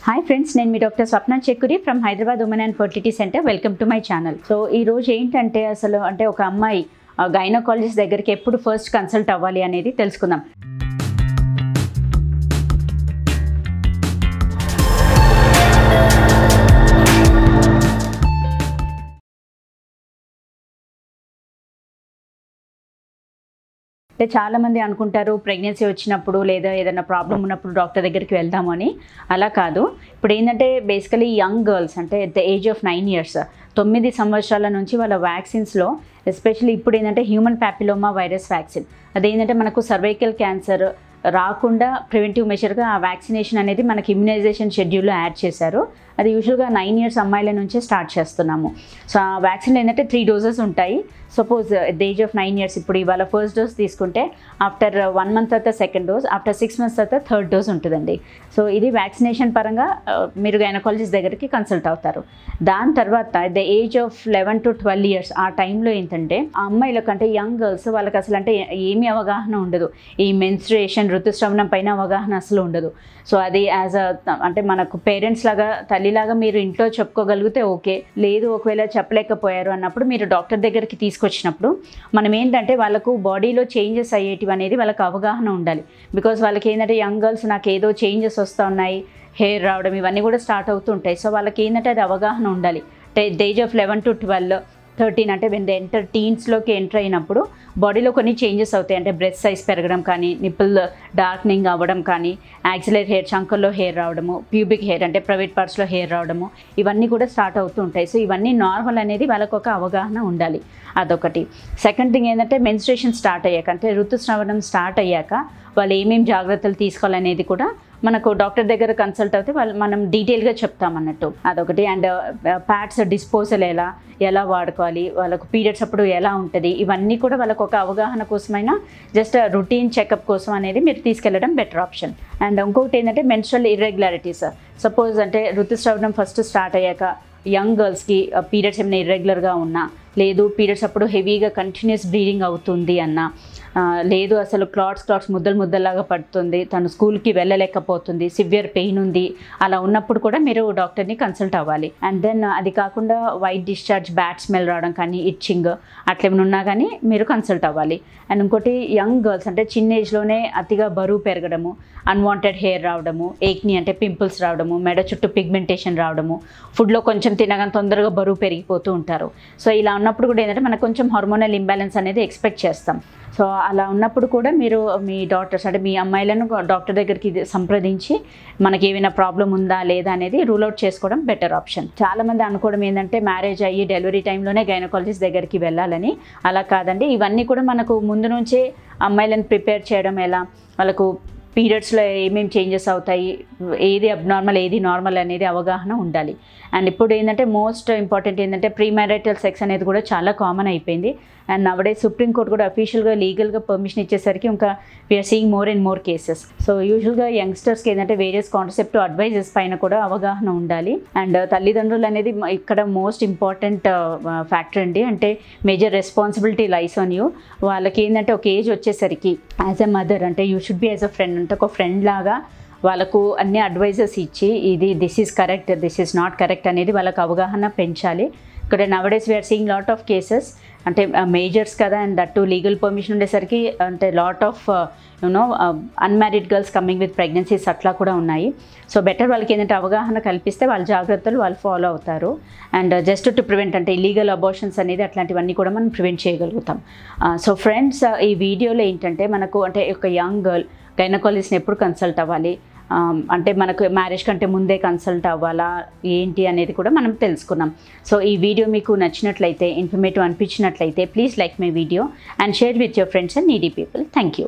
Hi friends, నేను మీ doctor Swapna Chekkuri from Hyderabad women and fertility centre. Welcome to my channel. So ఈ రోజు ఏంటంటే అసలు ఒక అమ్మాయి గైనకాలజిస్ట్ దగ్గరికి ఎప్పుడు ఫస్ట్ కన్సల్ట్ అవ్వాలి అనేది తెలుసుకుందాం. అంటే చాలామంది అనుకుంటారు ప్రెగ్నెన్సీ వచ్చినప్పుడు లేదా ఏదైనా ప్రాబ్లం ఉన్నప్పుడు డాక్టర్ దగ్గరికి వెళ్దామని. అలా కాదు. ఇప్పుడు ఏంటంటే బేసికలీ యంగ్ గర్ల్స్ అంటే at the age of 9 years 9 సంవత్సరాల నుంచి వాళ్ళ వ్యాక్సిన్స్లో ఎస్పెషల్లీ ఇప్పుడు ఏంటంటే హ్యూమన్ ప్యాపిలోమా వైరస్ వ్యాక్సిన్, అదేంటంటే మనకు సర్వైకల్ క్యాన్సర్ రాకుండా ప్రివెంటివ్ మెజర్గా ఆ వ్యాక్సినేషన్ అనేది మనకి ఇమ్యునైజేషన్ షెడ్యూల్లో యాడ్ చేశారు. అది యూజువల్గా 9 years అమ్మాయిల నుంచే స్టార్ట్ చేస్తున్నాము. సో ఆ వ్యాక్సిన్ ఏంటంటే 3 doses ఉంటాయి. Suppose at the age of 9 years ఇప్పుడు ఇవాళ ఫస్ట్ డోస్ తీసుకుంటే ఆఫ్టర్ 1 month తర్వాత సెకండ్ డోస్, ఆఫ్టర్ 6 months తర్వాత థర్డ్ డోస్ ఉంటుందండి. సో ఇది వ్యాక్సినేషన్ పరంగా మీరు గైనకాలజిస్ట్ దగ్గరికి కన్సల్ట్ అవుతారు. దాని తర్వాత at the age of 11 to 12 years ఆ టైంలో ఏంటంటే ఆ అమ్మాయిలకు అంటే యంగ్ గర్ల్స్ వాళ్ళకి అసలు అంటే ఏమీ అవగాహన ఉండదు. ఈ మెన్స్ట్రుయేషన్ ఋతుస్రవణం పైన అవగాహన అసలు ఉండదు. సో అది యాజ్ అంటే మనకు పేరెంట్స్ లాగా తల్లిలాగా మీరు ఇంట్లో చెప్పుకోగలిగితే ఓకే, లేదు ఒకవేళ చెప్పలేకపోయారు అన్నప్పుడు మీరు డాక్టర్ దగ్గరికి తీసుకొచ్చినప్పుడు మనం ఏంటంటే వాళ్ళకు బాడీలో చేంజెస్ అయ్యేటివి అనేది వాళ్ళకి అవగాహన ఉండాలి. బికాజ్ వాళ్ళకి ఏంటంటే యంగ్ గర్ల్స్ నాకు ఏదో చేంజెస్ వస్తూ ఉన్నాయి, హెయిర్ రావడం ఇవన్నీ కూడా స్టార్ట్ అవుతూ ఉంటాయి. సో వాళ్ళకి ఏంటంటే అది అవగాహన ఉండాలి. ద ఏజ్ ఆఫ్ 11 to 12, 13 అంటే వెన్ ద ఎంటర్ టీన్స్లోకి ఎంటర్ అయినప్పుడు బాడీలో కొన్ని చేంజెస్ అవుతాయి. అంటే బ్రెస్ట్ సైజ్ పెరగడం కానీ, నిప్పుల్ డార్క్నింగ్ అవ్వడం కానీ, యాక్సిలరీ హెయిర్ చంకల్లో హెయిర్ రావడము, ప్యూబిక్ హెయిర్ అంటే ప్రైవేట్ పార్ట్స్లో హెయిర్ రావడము ఇవన్నీ కూడా స్టార్ట్ అవుతూ ఉంటాయి. సో ఇవన్నీ నార్మల్ అనేది వాళ్ళకు ఒక అవగాహన ఉండాలి. అదొకటి. సెకండ్ థింగ్ ఏంటంటే మెన్స్ట్రుయేషన్ స్టార్ట్ అయ్యాక అంటే ఋతుస్రావణం స్టార్ట్ అయ్యాక వాళ్ళు ఏమేమి జాగ్రత్తలు తీసుకోవాలనేది కూడా మనకు డాక్టర్ దగ్గర కన్సల్ట్ అయితే మనం డీటెయిల్గా చెప్తామన్నట్టు. అదొకటి. అండ్ ప్యాడ్స్ డిస్పోజల్ ఎలా వాడుకోవాలి, వాళ్ళకు పీరియడ్స్ అప్పుడు ఎలా ఉంటుంది, ఇవన్నీ కూడా వాళ్ళకు ఒక అవగాహన కోసమైనా జస్ట్ రొటీన్ చెకప్ కోసం అనేది మీరు తీసుకెళ్ళడం బెటర్ ఆప్షన్. అండ్ ఇంకొకటి ఏంటంటే మెన్స్ట్రల్ ఇర్రెగ్యులారిటీస్. సపోజ్ అంటే ఋతుస్రావణం ఫస్ట్ స్టార్ట్ అయ్యాక యంగ్ గర్ల్స్కి పీరియడ్స్ ఏమైనా ఇర్రెగ్యులర్గా ఉన్నా, లేదు పీరియడ్స్ అప్పుడు హెవీగా కంటిన్యూస్ బ్లీడింగ్ అవుతుంది అన్నా, లేదు అసలు క్లాట్స్ ముద్దల్లాగా పడుతుంది, తను స్కూల్కి వెళ్ళలేకపోతుంది, సివియర్ పెయిన్ ఉంది, అలా ఉన్నప్పుడు కూడా మీరు డాక్టర్ని కన్సల్ట్ అవ్వాలి. అండ్ దెన్ అది కాకుండా వైట్ డిశ్చార్జ్, బ్యాడ్ స్మెల్ రావడం కానీ, ఇచ్చింగ్ అట్లేమైనా ఉన్నా కానీ మీరు కన్సల్ట్ అవ్వాలి. అండ్ ఇంకోటి యంగ్ గర్ల్స్ అంటే చిన్న ఏజ్లోనే అతిగా బరువు పెరగడము, అన్వాంటెడ్ హెయిర్ రావడము, ఏక్ని అంటే పింపుల్స్ రావడము, మెడ చుట్టూ పిగ్మెంటేషన్ రావడము, ఫుడ్లో కొంచెం తినగానే తొందరగా బరువు పెరిగిపోతూ ఉంటారు. సో ఇలా ఉన్నప్పుడు కూడా ఏంటంటే మనకు కొంచెం హార్మోనల్ ఇంబ్యాలెన్స్ అనేది ఎక్స్పెక్ట్ చేస్తాం. సో అలా ఉన్నప్పుడు కూడా మీరు మీ డాక్టర్స్ అంటే మీ అమ్మాయిలను డాక్టర్ దగ్గరికి సంప్రదించి మనకి ఏమైనా ప్రాబ్లం ఉందా లేదా అనేది రూల్ అవుట్ చేసుకోవడం బెటర్ ఆప్షన్. చాలామంది అనుకోవడం ఏంటంటే మ్యారేజ్ అయ్యి డెలివరీ టైంలోనే గైనకాలజిస్ట్ దగ్గరికి వెళ్ళాలని. అలా కాదండి. ఇవన్నీ కూడా మనకు ముందు నుంచే అమ్మాయిలను ప్రిపేర్ చేయడం, ఎలా వాళ్ళకు పీరియడ్స్లో ఏమేమి చేంజెస్ అవుతాయి, ఏది అబ్నార్మల్ ఏది నార్మల్ అనేది అవగాహన ఉండాలి. అండ్ ఇప్పుడు ఏంటంటే మోస్ట్ ఇంపార్టెంట్ ఏంటంటే ప్రీ మ్యారిటల్ సెక్స్ అనేది కూడా చాలా కామన్ అయిపోయింది. అండ్ నవడే సుప్రీంకోర్టు కూడా అఫీషియల్గా లీగల్గా పర్మిషన్ ఇచ్చేసరికి ఇంకా we are seeing more and more cases. So యూజువల్గా యంగ్స్టర్స్కి ఏంటంటే వేరియస్ కాన్సెప్ట్ అడ్వైజెస్ పైన కూడా అవగాహన ఉండాలి. అండ్ తల్లిదండ్రులు అనేది ఇక్కడ మోస్ట్ ఇంపార్టెంట్ ఫ్యాక్టర్ అండి. అంటే major responsibility lies on you. వాళ్ళకి ఏంటంటే ఒక ఏజ్ వచ్చేసరికి యాజ్ ఎ మదర్ అంటే you should be as a friend అంటే ఒక ఫ్రెండ్ లాగా వాళ్ళకు అన్ని అడ్వైజెస్ ఇచ్చి this is correct, this is not correct అనేది వాళ్ళకు అవగాహన పెంచాలి. ఇక్కడ nowadays we are seeing lot of cases అంటే మేజర్స్ కదా, and that to legal permission ఉండేసరికి అంటే lot of unmarried girls coming with pregnancies అట్లా కూడా ఉన్నాయి. సో బెటర్ వాళ్ళకి ఏంటంటే అవగాహన కల్పిస్తే వాళ్ళ జాగ్రత్తలు వాళ్ళు ఫాలో అవుతారు. అండ్ జస్ట్ టు ప్రివెంట్ అంటే ఇల్లీగల్ అబార్షన్స్ అనేది అట్లాంటివన్నీ కూడా మనం ప్రివెంట్ చేయగలుగుతాం. సో ఫ్రెండ్స్, ఈ వీడియోలో ఏంటంటే మనకు అంటే ఒక యంగ్ గర్ల్ గైనకాలజిస్ట్ని ఎప్పుడు కన్సల్ట్ అవ్వాలి, అంటే మనకు మ్యారేజ్ కంటే ముందే కన్సల్ట్ అవ్వాలా ఏంటి అనేది కూడా మనం తెలుసుకున్నాం. సో ఈ వీడియో మీకు నచ్చినట్లయితే, ఇన్ఫర్మేటివ్ అనిపించినట్లయితే please like my video and share with your friends and needy people. Thank you.